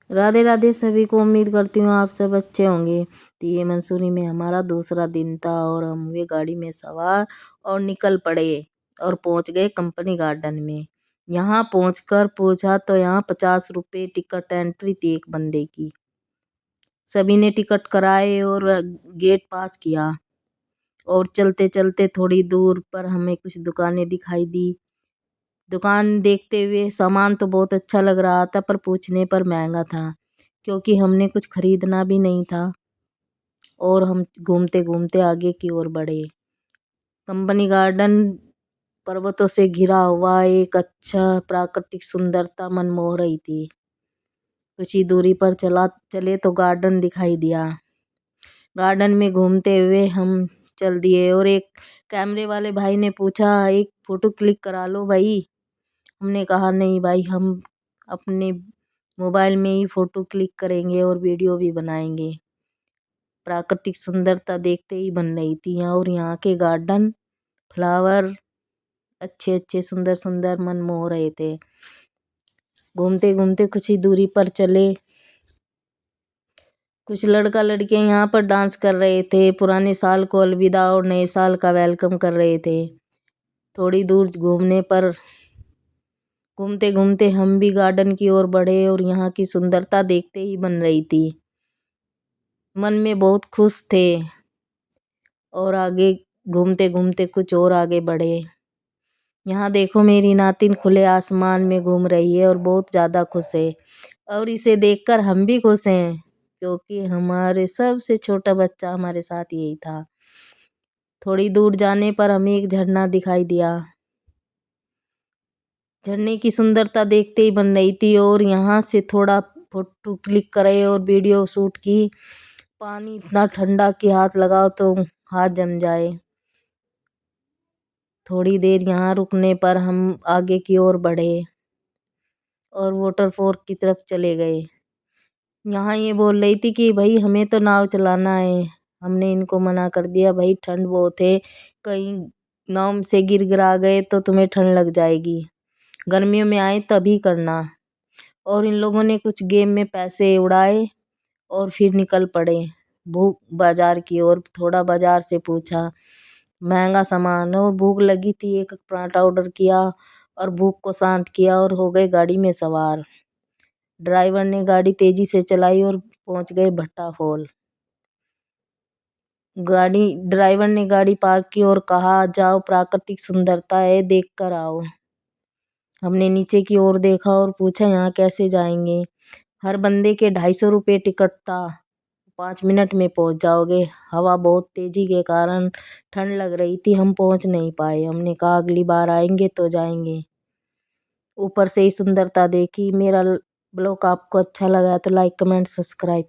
राधे राधे सभी को। उम्मीद करती हूँ आप सब अच्छे होंगे। तो ये मंसूरी में हमारा दूसरा दिन था और हम हुए गाड़ी में सवार और निकल पड़े और पहुंच गए कंपनी गार्डन में। यहाँ पहुंचकर पूछा तो यहाँ 50 रुपये टिकट एंट्री थी एक बंदे की। सभी ने टिकट कराए और गेट पास किया और चलते चलते थोड़ी दूर पर हमें कुछ दुकानें दिखाई दी। दुकान देखते हुए सामान तो बहुत अच्छा लग रहा था पर पूछने पर महंगा था, क्योंकि हमने कुछ खरीदना भी नहीं था और हम घूमते घूमते आगे की ओर बढ़े। कंपनी गार्डन पर्वतों से घिरा हुआ एक अच्छा प्राकृतिक सुंदरता मन मोह रही थी। कुछ ही दूरी पर चले तो गार्डन दिखाई दिया। गार्डन में घूमते हुए हम चल दिए और एक कैमरे वाले भाई ने पूछा, एक फोटो क्लिक करा लो भाई। हमने कहा नहीं भाई, हम अपने मोबाइल में ही फ़ोटो क्लिक करेंगे और वीडियो भी बनाएंगे। प्राकृतिक सुंदरता देखते ही बन रही थी और यहाँ के गार्डन फ्लावर अच्छे अच्छे सुंदर सुंदर मन मोह रहे थे। घूमते घूमते कुछ ही दूरी पर चले, कुछ लड़का लड़कियां यहाँ पर डांस कर रहे थे, पुराने साल को अलविदा और नए साल का वेलकम कर रहे थे। थोड़ी दूर घूमते घूमते हम भी गार्डन की ओर बढ़े और यहाँ की सुंदरता देखते ही बन रही थी। मन में बहुत खुश थे और आगे घूमते घूमते कुछ और आगे बढ़े। यहाँ देखो मेरी नातिन खुले आसमान में घूम रही है और बहुत ज़्यादा खुश है और इसे देखकर हम भी खुश हैं, क्योंकि हमारे सबसे छोटा बच्चा हमारे साथ यही था। थोड़ी दूर जाने पर हमें एक झरना दिखाई दिया। झरने की सुंदरता देखते ही बन रही थी और यहाँ से थोड़ा फोटो क्लिक करे और वीडियो शूट की। पानी इतना ठंडा कि हाथ लगाओ तो हाथ जम जाए। थोड़ी देर यहाँ रुकने पर हम आगे की ओर बढ़े और वाटरफॉल की तरफ चले गए। यहाँ ये बोल रही थी कि भाई हमें तो नाव चलाना है। हमने इनको मना कर दिया, भाई ठंड बहुत है, कहीं नाव से गिर गिरा गए तो तुम्हें ठंड लग जाएगी, गर्मियों में आए तभी करना। और इन लोगों ने कुछ गेम में पैसे उड़ाए और फिर निकल पड़े भूख बाजार की ओर। थोड़ा बाजार से पूछा, महंगा सामान और भूख लगी थी, एक पराठा ऑर्डर किया और भूख को शांत किया और हो गए गाड़ी में सवार। ड्राइवर ने गाड़ी तेजी से चलाई और पहुंच गए भट्टा फॉल। ड्राइवर ने गाड़ी पार्क की और कहा, जाओ प्राकृतिक सुंदरता है देख कर आओ। हमने नीचे की ओर देखा और पूछा, यहाँ कैसे जाएंगे? हर बंदे के 250 रुपये टिकट था, 5 मिनट में पहुंच जाओगे। हवा बहुत तेजी के कारण ठंड लग रही थी, हम पहुंच नहीं पाए। हमने कहा अगली बार आएंगे तो जाएंगे। ऊपर से ही सुंदरता देखी। मेरा ब्लॉग आपको अच्छा लगा तो लाइक कमेंट सब्सक्राइब।